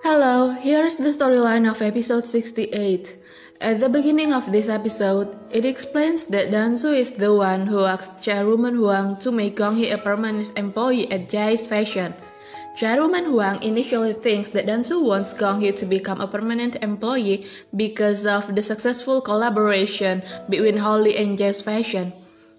Hello, here's the storyline of episode 68. At the beginning of this episode, it explains that Dansu is the one who asked Chairwoman Huang to make Gong-hee a permanent employee at Jai's Fashion. Chairwoman Huang initially thinks that Dansu wants Gong-hee to become a permanent employee because of the successful collaboration between Holly and Jai's Fashion.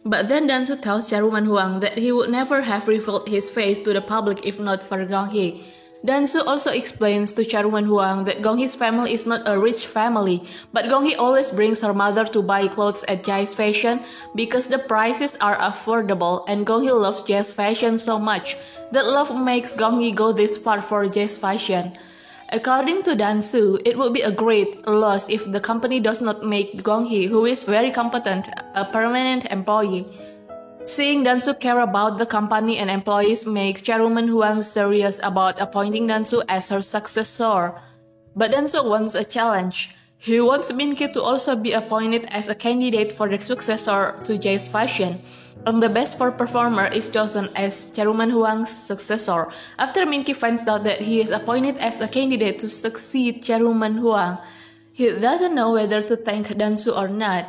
But then Dansu tells Chairwoman Huang that he would never have revealed his face to the public if not for Gong-hee. Dansu also explains to Chairwoman Huang that Gong-hee's family is not a rich family, but Gong-hee always brings her mother to buy clothes at Jai's Fashion because the prices are affordable and Gong-hee loves Jai's Fashion so much that love makes Gong-hee go this far for Jai's Fashion. According to Dansu, it would be a great loss if the company does not make Gong-hee, who is very competent, a permanent employee. Seeing Dansu care about the company and employees makes Chairwoman Huang serious about appointing Dansu as her successor. But Dansu wants a challenge. He wants Min-ki to also be appointed as a candidate for the successor to Jai's Fashion. And the best four performer is chosen as Chairwoman Huang's successor. After Min-ki finds out that he is appointed as a candidate to succeed Chairwoman Huang, he doesn't know whether to thank Dansu or not.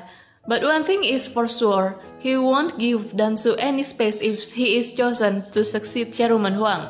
But one thing is for sure, he won't give Dansu any space if he is chosen to succeed Chairwoman Huang.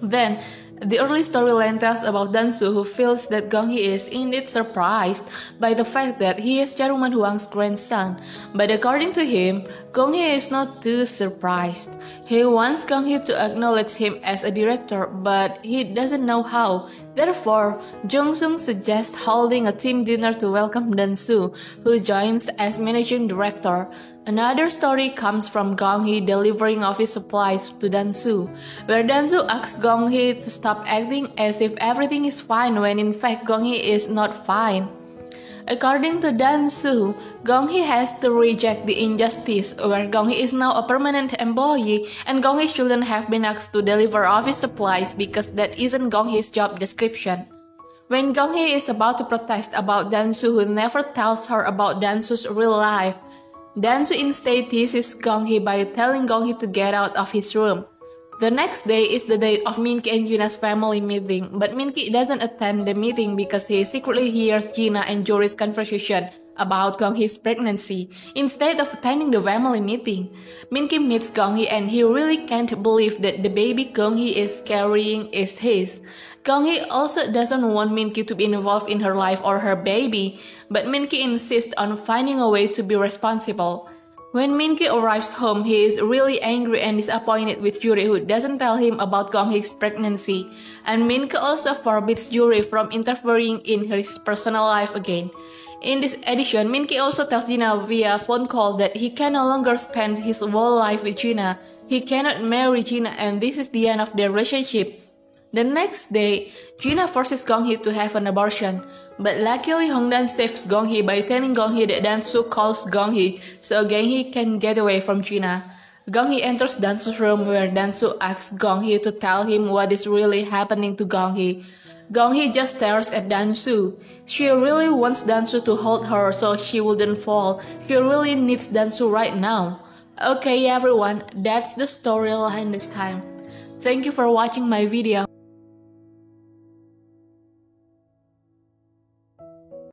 Then, the early storyline tells about Dansu, who feels that Gong-hee is indeed surprised by the fact that he is Chairwoman Huang's grandson. But according to him, Gong-hee is not too surprised. He wants Gong-hee to acknowledge him as a director, but he doesn't know how. Therefore, Jung-sung suggests holding a team dinner to welcome Dansu, who joins as managing director. Another story comes from Gong-hee delivering office supplies to Dansu, where Dansu asks Gong-hee to stop acting as if everything is fine when in fact Gong-hee is not fine. According to Dansu, Gong-hee has to reject the injustice where Gong-hee is now a permanent employee and Gong-hee shouldn't have been asked to deliver office supplies because that isn't Gong-hee's job description. When Gong-hee is about to protest about Dansu who never tells her about Dansu's real life, Dansu instead teases Gong-hee by telling Gong-hee to get out of his room. The next day is the date of Min-ki and Jina's family meeting, but Min-ki doesn't attend the meeting because he secretly hears Jina and Juri's conversation about Gong-hee's pregnancy instead of attending the family meeting. Min-ki meets Gong-hee and he really can't believe that the baby Gong-hee is carrying is his. Gong-hee also doesn't want Min-ki to be involved in her life or her baby, but Min-ki insists on finding a way to be responsible. When Min-ki arrives home, he is really angry and disappointed with Juri who doesn't tell him about Gong-hee's pregnancy, and Min-ki also forbids Juri from interfering in his personal life again. In this edition, Min-ki also tells Jina via phone call that he can no longer spend his whole life with Jina. He cannot marry Jina and this is the end of their relationship. The next day, Jina forces Gong-hee to have an abortion, but luckily Hongdan saves Gong-hee by telling Gong-hee that Dansu calls Gong-hee so Gong-hee can get away from Jina. Gong-hee enters Dansu's room where Dansu asks Gong-hee to tell him what is really happening to Gong-hee. Gong-hee just stares at Dansu. She really wants Dansu to hold her so she wouldn't fall. She really needs Dansu right now. Okay everyone, that's the storyline this time. Thank you for watching my video.